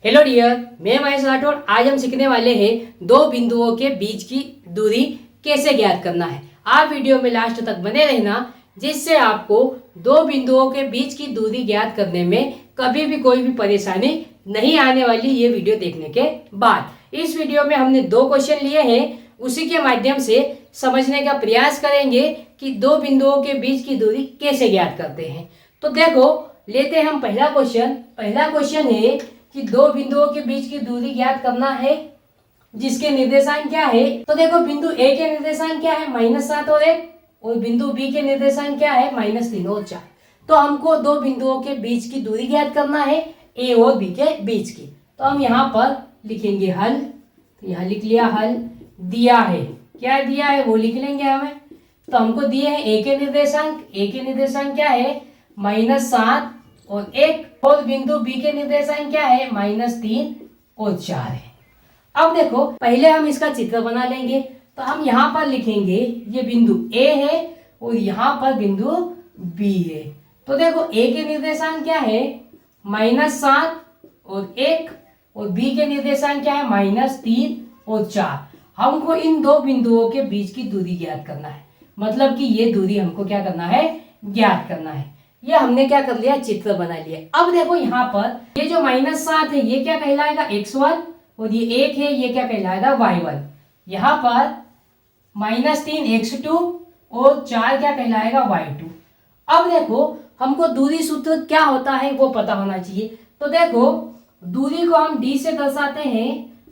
Hello dear, मैं महेश राठौड़। आज हम सीखने वाले हैं दो बिंदुओं के बीच की दूरी कैसे ज्ञात करना है। आप वीडियो में लास्ट तक बने रहना, जिससे आपको दो बिंदुओं के बीच की दूरी ज्ञात करने में कभी भी कोई भी परेशानी नहीं आने वाली। ये वीडियो देखने के बाद इस वीडियो में हमने दो क्वेश्चन लिए हैं, उसी के माध्यम से समझने का प्रयास करेंगे कि दो बिंदुओं के बीच की दूरी कैसे ज्ञात करते हैं। तो देखो, लेते हैं हम पहला क्वेश्चन। पहला क्वेश्चन है कि दो बिंदुओं के बीच की दूरी ज्ञात करना है, जिसके निर्देशांक क्या है। तो देखो, बिंदु ए के निर्देशांक क्या है, -7 और 1, और बिंदु बी के निर्देशांक क्या है, -3 और 4। तो हमको दो बिंदुओं के बीच की दूरी ज्ञात करना है, ए और बी के बीच की। तो हम यहाँ पर लिखेंगे हल। तो यहाँ लिख लिया हल। दिया है, क्या दिया है वो लिख लेंगे हमें। तो हमको दिए हैं ए के निर्देशांक। ए के निर्देशांक क्या है, -7 और 1, और बिंदु बी के निर्देशांक क्या है, -3 और 4 है। अब देखो, पहले हम इसका चित्र बना लेंगे। तो हम यहाँ पर लिखेंगे ये बिंदु ए है और यहाँ पर बिंदु बी है। तो देखो, ए के निर्देशांक क्या है, -7 और 1, और बी के निर्देशांक क्या है, -3 और 4। हमको इन दो बिंदुओं के बीच की दूरी ज्ञात करना है, मतलब कि ये दूरी हमको क्या करना है, ज्ञात करना है। ये हमने क्या कर लिया, चित्र बना लिया। अब देखो, यहाँ पर ये जो -7 है ये क्या कहलाएगा, x1, और ये 1 है ये क्या कहलाएगा, y1। यहाँ पर -3 x2 और 4 क्या कहलाएगा, y2। अब देखो, हमको दूरी सूत्र क्या होता है वो पता होना चाहिए। तो देखो, दूरी को हम d से दर्शाते हैं।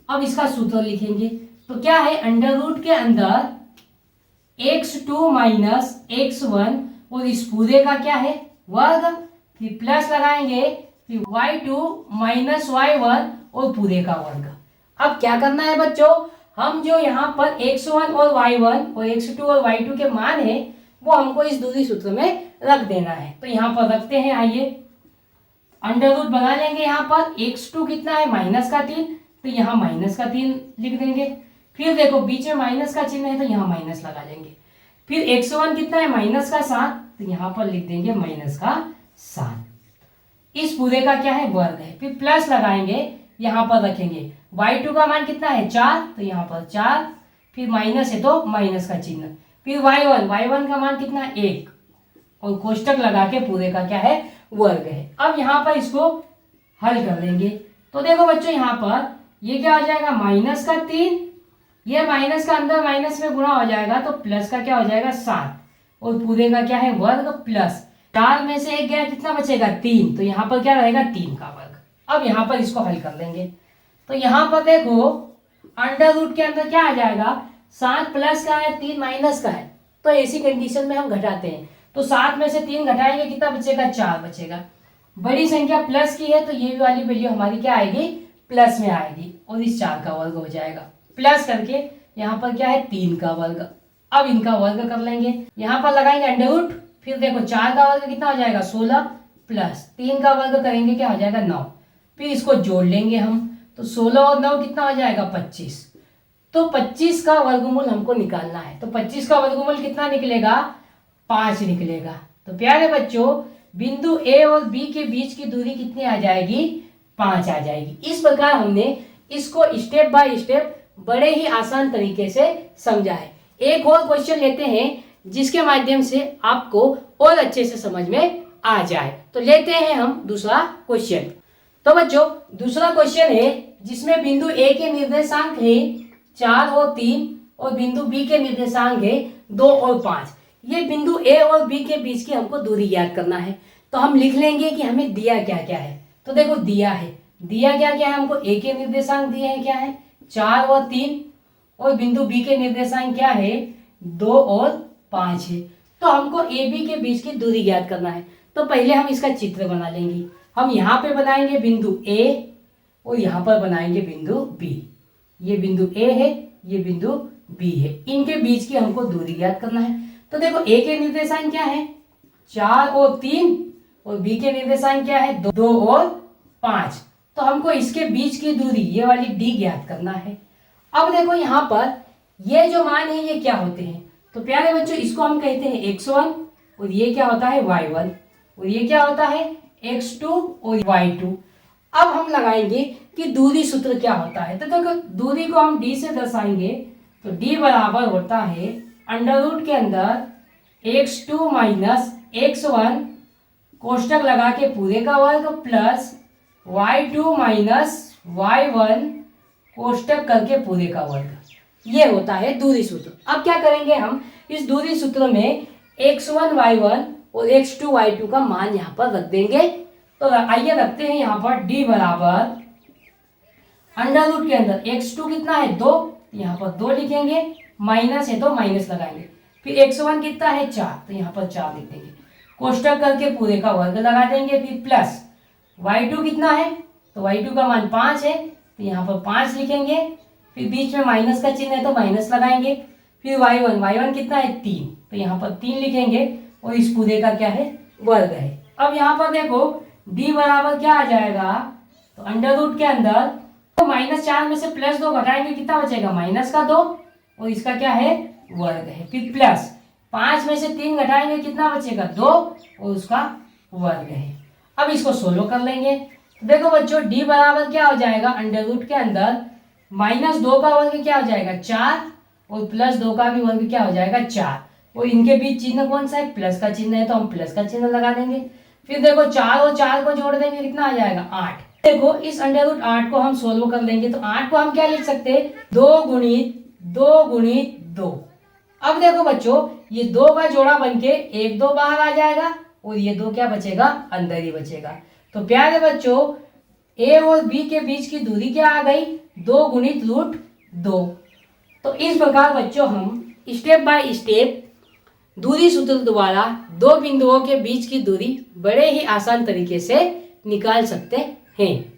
अब इसका सूत्र लिखेंगे। तो क्या है, √ के अंदर x2 - x1, और इस पूरे का क्या है, वर्ग, फिर प्लस लगाएंगे, फिर y2 - y1 और पूरे का वर्ग। अब क्या करना है बच्चों, हम जो यहाँ पर x1 और y1 और x2 और y2 के मान है वो हमको इस दूरी सूत्र में रख देना है। तो यहाँ पर रखते हैं। आइए, √ बना लेंगे। यहाँ पर x2 कितना है, -3, तो यहाँ -3 लिख देंगे। फिर देखो, बीच में माइनस का चिन्ह है तो यहाँ माइनस लगा लेंगे। फिर x1 कितना है, -7, तो यहाँ पर लिख देंगे -7। इस पूरे का क्या है, वर्ग है। फिर प्लस लगाएंगे, यहाँ पर रखेंगे। y2 का मान कितना है, 4, तो यहाँ पर 4, फिर माइनस है तो माइनस का चिन्ह। फिर y1 का मान कितना है, 1, और कोष्टक लगा के पूरे का क्या है, वर्ग है। अब यहाँ पर इसको हल कर लेंगे। तो देखो बच्चों, यहाँ पर ये क्या हो जाएगा, -3, ये माइनस का अंदर माइनस में गुणा हो जाएगा तो प्लस का क्या हो जाएगा, 7, और पूरे का क्या है, वर्ग, प्लस 4 में से 1 गया, कितना बचेगा, 3, तो यहाँ पर क्या रहेगा, 3 का वर्ग। अब यहाँ पर इसको हल कर लेंगे। तो यहाँ पर देखो, √ के अंदर क्या आ जाएगा, 7 प्लस का है, 3 माइनस का है। तो ऐसी कंडीशन में हम घटाते हैं। तो 7 में से 3 घटाएंगे, कितना बचेगा, 4 बचेगा। बड़ी संख्या प्लस की है तो ये वाली वैल्यू हमारी क्या आएगी, प्लस में आएगी, और इस 4 का वर्ग हो जाएगा। प्लस करके यहाँ पर क्या है, 3 का वर्ग। अब इनका वर्ग कर लेंगे, यहाँ पर लगाएंगे √ फिर देखो 4 का वर्ग कितना हो जाएगा, 16, प्लस 3 का वर्ग करेंगे, क्या हो जाएगा, 9। फिर इसको जोड़ लेंगे हम। तो 16 और 9 कितना हो जाएगा, 25। तो 25 का वर्गमूल हमको निकालना है। तो 25 का वर्गमूल कितना निकलेगा, 5 निकलेगा। तो प्यारे बच्चों, बिंदु ए और बी के बीच की दूरी कितनी आ जाएगी, 5 आ जाएगी। इस प्रकार हमने इसको स्टेप बाय स्टेप बड़े ही आसान तरीके से समझा है। एक और क्वेश्चन लेते हैं जिसके माध्यम से आपको और अच्छे से समझ में आ जाए। तो लेते हैं हम दूसरा क्वेश्चन। तो बच्चों, दूसरा क्वेश्चन है जिसमें बिंदु ए के निर्देशांक है 4 और 3, और बिंदु बी के निर्देशांक है 2 और 5। ये बिंदु ए और बी के बीच की हमको दूरी ज्ञात करना है। तो हम लिख लेंगे कि हमें दिया क्या क्या है। तो देखो, दिया क्या क्या है, हमको ए के निर्देशांक दिए हैं, क्या है, 4 और 3, और बिंदु बी के निर्देशांक क्या है, 2 और 5 है। तो हमको ए बी के बीच की दूरी ज्ञात करना है। तो पहले हम इसका चित्र बना लेंगे। हम यहाँ पे बनाएंगे बिंदु ए, और यहाँ पर बनाएंगे बिंदु बी। ये बिंदु ए है, ये बिंदु बी है, इनके बीच की हमको दूरी ज्ञात करना है। तो देखो, ए के निर्देशांक क्या है, 4 और 3, और बी के निर्देशांक क्या है, 2 और 5। तो हमको इसके बीच की दूरी, ये वाली डी, ज्ञात करना है। अब देखो, यहाँ पर ये जो मान है ये क्या होते हैं। तो प्यारे बच्चों, इसको हम कहते हैं x1, और ये क्या होता है, y1, और ये क्या होता है, x2 और y2। अब हम लगाएंगे कि दूरी सूत्र क्या होता है। तो देखो दूरी को हम d से दर्शाएंगे तो d बराबर होता है अंडर रूट के अंदर x2 माइनस x1 कोष्टक लगा के पूरे का वर्ग प्लस y2 माइनस y1 कोष्टक करके पूरे का वर्ग। ये होता है दूरी सूत्र। अब क्या करेंगे हम इस दूरी सूत्र में x1 y1 और x2 y2 का मान यहाँ पर रख देंगे। तो आइए रखते हैं यहाँ पर d बराबर अंडर रूट के अंदर x2 कितना है 2, यहाँ पर 2 लिखेंगे, माइनस है तो माइनस लगाएंगे, फिर x1 कितना है 4, तो यहाँ पर 4 लिख देंगे, कोष्टक करके पूरे का वर्ग लगा देंगे, फिर प्लस y2 कितना है तो y2 का मान 5 है तो यहाँ पर 5 लिखेंगे, फिर बीच में माइनस का चिन्ह है तो माइनस लगाएंगे, फिर y1 कितना है 3 तो यहाँ पर 3 लिखेंगे और इस पूरे का क्या है वर्ग है। अब यहाँ पर देखो d बराबर क्या आ जाएगा तो अंडर रूट के अंदर तो -4 में से +2 घटाएंगे कितना बचेगा -2 और इसका क्या है वर्ग है, फिर प्लस 5 में से 3 घटाएंगे कितना बचेगा 2 और उसका वर्ग है। अब इसको सोल्व कर लेंगे। तो देखो बच्चों d बराबर क्या हो जाएगा अंडर रूट के अंदर -2 का वर्ग क्या हो जाएगा 4 और +2 का भी वर्ग क्या हो जाएगा 4 और इनके बीच चिन्ह कौन सा है प्लस का चिन्ह है तो हम प्लस का चिन्ह लगा देंगे। फिर देखो 4 और 4 को जोड़ देंगे कितना आ जाएगा 8। देखो इस अंडर रूट 8 को हम सोल्व कर लेंगे तो 8 को हम क्या लिख सकते हैं 2 गुणित 2। अब देखो बच्चों ये 2 का जोड़ा बनके 1 2 बाहर आ जाएगा और ये 2 क्या बचेगा अंदर ही बचेगा। तो प्यारे बच्चों a और b के बीच की दूरी क्या आ गई 2 गुणित रूट 2। तो इस प्रकार बच्चों हम स्टेप बाय स्टेप दूरी सूत्र द्वारा दो बिंदुओं के बीच की दूरी बड़े ही आसान तरीके से निकाल सकते हैं।